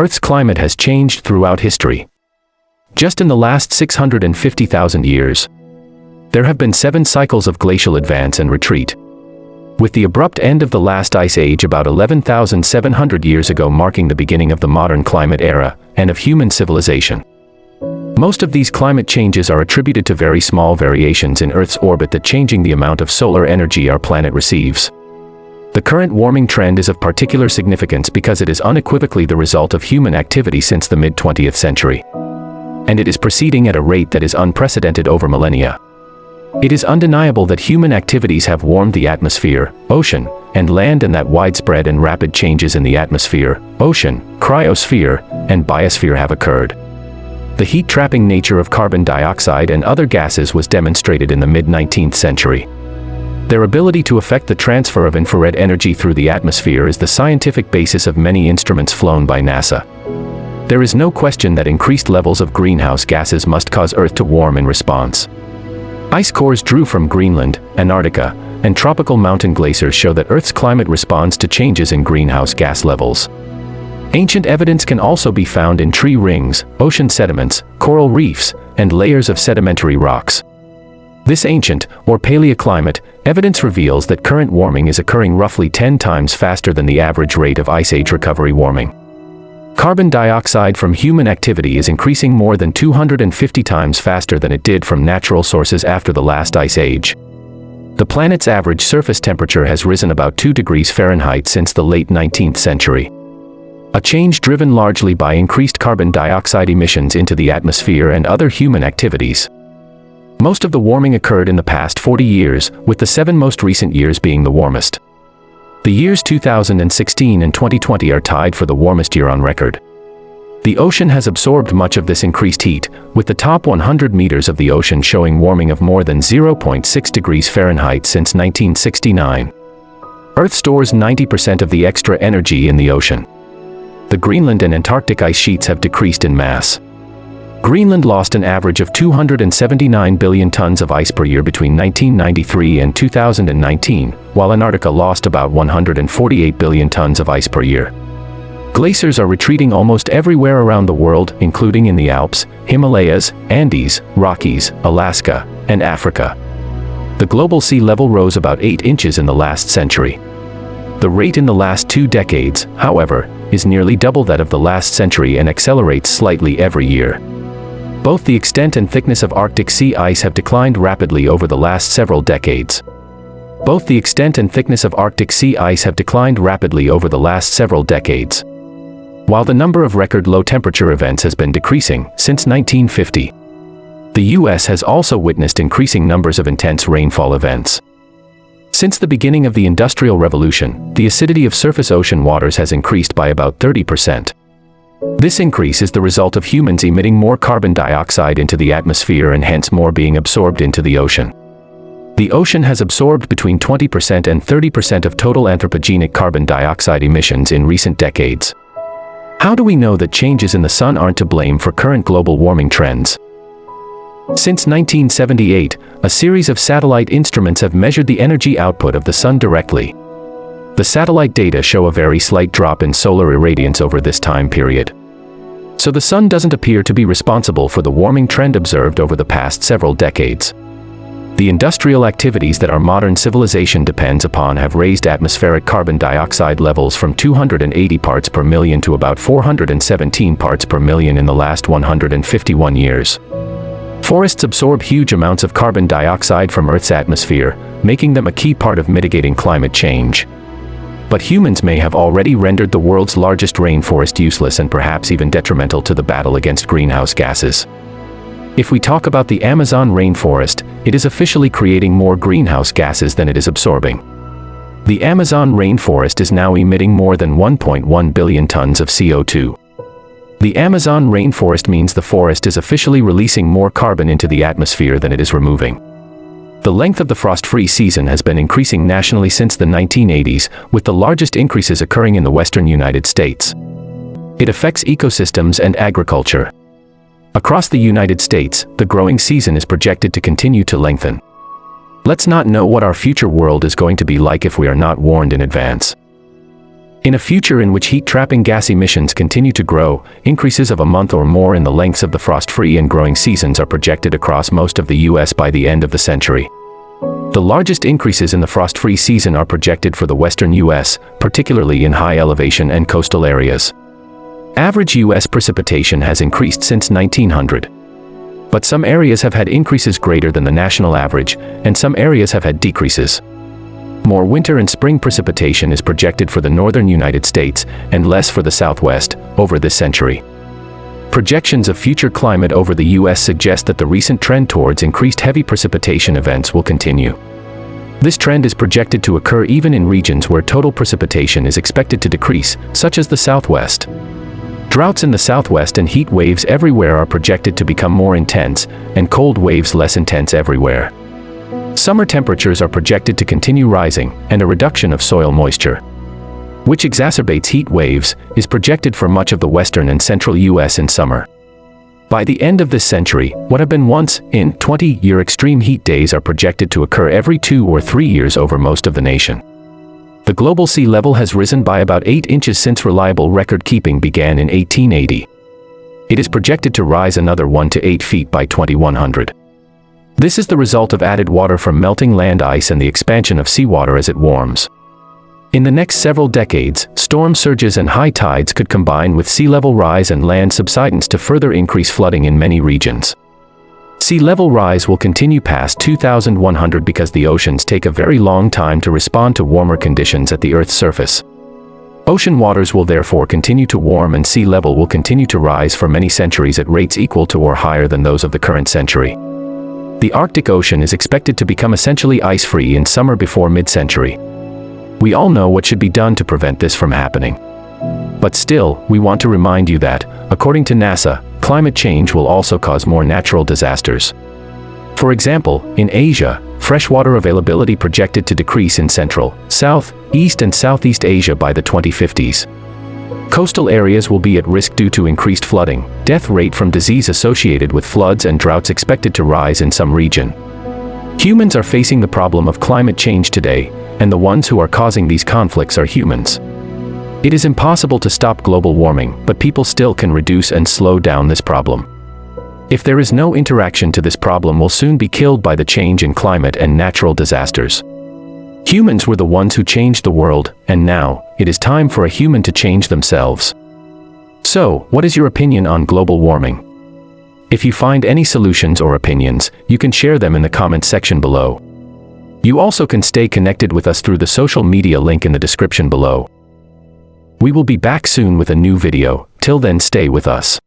Earth's climate has changed throughout history. Just in the last 650,000 years, there have been 7 cycles of glacial advance and retreat, with the abrupt end of the last ice age about 11,700 years ago marking the beginning of the modern climate era and of human civilization. Most of these climate changes are attributed to very small variations in Earth's orbit that changing the amount of solar energy our planet receives. The current warming trend is of particular significance because it is unequivocally the result of human activity since the mid-20th century. And it is proceeding at a rate that is unprecedented over millennia. It is undeniable that human activities have warmed the atmosphere, ocean, and land, and that widespread and rapid changes in the atmosphere, ocean, cryosphere, and biosphere have occurred. The heat-trapping nature of carbon dioxide and other gases was demonstrated in the mid-19th century. Their ability to affect the transfer of infrared energy through the atmosphere is the scientific basis of many instruments flown by NASA. There is no question that increased levels of greenhouse gases must cause Earth to warm in response. Ice cores drew from Greenland, Antarctica, and tropical mountain glaciers show that Earth's climate responds to changes in greenhouse gas levels. Ancient evidence can also be found in tree rings, ocean sediments, coral reefs, and layers of sedimentary rocks. This ancient, or paleoclimate, evidence reveals that current warming is occurring roughly 10 times faster than the average rate of Ice Age recovery warming. Carbon dioxide from human activity is increasing more than 250 times faster than it did from natural sources after the last Ice Age. The planet's average surface temperature has risen about 2 degrees Fahrenheit since the late 19th century. A change driven largely by increased carbon dioxide emissions into the atmosphere and other human activities. Most of the warming occurred in the past 40 years, with the 7 most recent years being the warmest. The years 2016 and 2020 are tied for the warmest year on record. The ocean has absorbed much of this increased heat, with the top 100 meters of the ocean showing warming of more than 0.6 degrees Fahrenheit since 1969. Earth stores 90% of the extra energy in the ocean. The Greenland and Antarctic ice sheets have decreased in mass. Greenland lost an average of 279 billion tons of ice per year between 1993 and 2019, while Antarctica lost about 148 billion tons of ice per year. Glaciers are retreating almost everywhere around the world, including in the Alps, Himalayas, Andes, Rockies, Alaska, and Africa. The global sea level rose about 8 inches in the last century. The rate in the last 2 decades, however, is nearly double that of the last century and accelerates slightly every year. Both the extent and thickness of Arctic sea ice have declined rapidly over the last several decades. Both the extent and thickness of Arctic sea ice have declined rapidly over the last several decades. While the number of record low temperature events has been decreasing since 1950, the U.S. has also witnessed increasing numbers of intense rainfall events. Since the beginning of the Industrial Revolution, the acidity of surface ocean waters has increased by about 30%. This increase is the result of humans emitting more carbon dioxide into the atmosphere and hence more being absorbed into the ocean. The ocean has absorbed between 20% and 30% of total anthropogenic carbon dioxide emissions in recent decades. How do we know that changes in the sun aren't to blame for current global warming trends? Since 1978, a series of satellite instruments have measured the energy output of the sun directly. The satellite data show a very slight drop in solar irradiance over this time period. So the sun doesn't appear to be responsible for the warming trend observed over the past several decades. The industrial activities that our modern civilization depends upon have raised atmospheric carbon dioxide levels from 280 parts per million to about 417 parts per million in the last 151 years. Forests absorb huge amounts of carbon dioxide from Earth's atmosphere, making them a key part of mitigating climate change. But humans may have already rendered the world's largest rainforest useless and perhaps even detrimental to the battle against greenhouse gases. If we talk about the Amazon rainforest, it is officially creating more greenhouse gases than it is absorbing. The Amazon rainforest is now emitting more than 1.1 billion tons of CO2. The Amazon rainforest means the forest is officially releasing more carbon into the atmosphere than it is removing. The length of the frost-free season has been increasing nationally since the 1980s, with the largest increases occurring in the western United States. It affects ecosystems and agriculture. Across the United States, the growing season is projected to continue to lengthen. Let's not know what our future world is going to be like if we are not warned in advance. In a future in which heat-trapping gas emissions continue to grow, increases of a month or more in the lengths of the frost-free and growing seasons are projected across most of the U.S. by the end of the century. The largest increases in the frost-free season are projected for the western U.S., particularly in high elevation and coastal areas. Average U.S. precipitation has increased since 1900. But some areas have had increases greater than the national average, and some areas have had decreases. More winter and spring precipitation is projected for the northern United States, and less for the Southwest, over this century. Projections of future climate over the U.S. suggest that the recent trend towards increased heavy precipitation events will continue. This trend is projected to occur even in regions where total precipitation is expected to decrease, such as the Southwest. Droughts in the Southwest and heat waves everywhere are projected to become more intense, and cold waves less intense everywhere. Summer temperatures are projected to continue rising, and a reduction of soil moisture, which exacerbates heat waves, is projected for much of the western and central U.S. in summer. By the end of this century, what have been once in 20-year extreme heat days are projected to occur every 2 or 3 years over most of the nation. The global sea level has risen by about 8 inches since reliable record-keeping began in 1880. It is projected to rise another 1 to 8 feet by 2100. This is the result of added water from melting land ice and the expansion of seawater as it warms. In the next several decades, storm surges and high tides could combine with sea level rise and land subsidence to further increase flooding in many regions. Sea level rise will continue past 2100 because the oceans take a very long time to respond to warmer conditions at the Earth's surface. Ocean waters will therefore continue to warm and sea level will continue to rise for many centuries at rates equal to or higher than those of the current century. The Arctic Ocean is expected to become essentially ice-free in summer before mid-century. We all know what should be done to prevent this from happening. But still, we want to remind you that, according to NASA, climate change will also cause more natural disasters. For example, in Asia, freshwater availability projected to decrease in Central, South, East and Southeast Asia by the 2050s. Coastal areas will be at risk due to increased flooding, death rate from disease associated with floods and droughts expected to rise in some region. Humans are facing the problem of climate change today, and the ones who are causing these conflicts are humans. It is impossible to stop global warming, but people still can reduce and slow down this problem. If there is no interaction to this problem, will soon be killed by the change in climate and natural disasters. Humans were the ones who changed the world, and now, it is time for a human to change themselves. So, what is your opinion on global warming? If you find any solutions or opinions, you can share them in the comments section below. You also can stay connected with us through the social media link in the description below. We will be back soon with a new video. Till then, stay with us.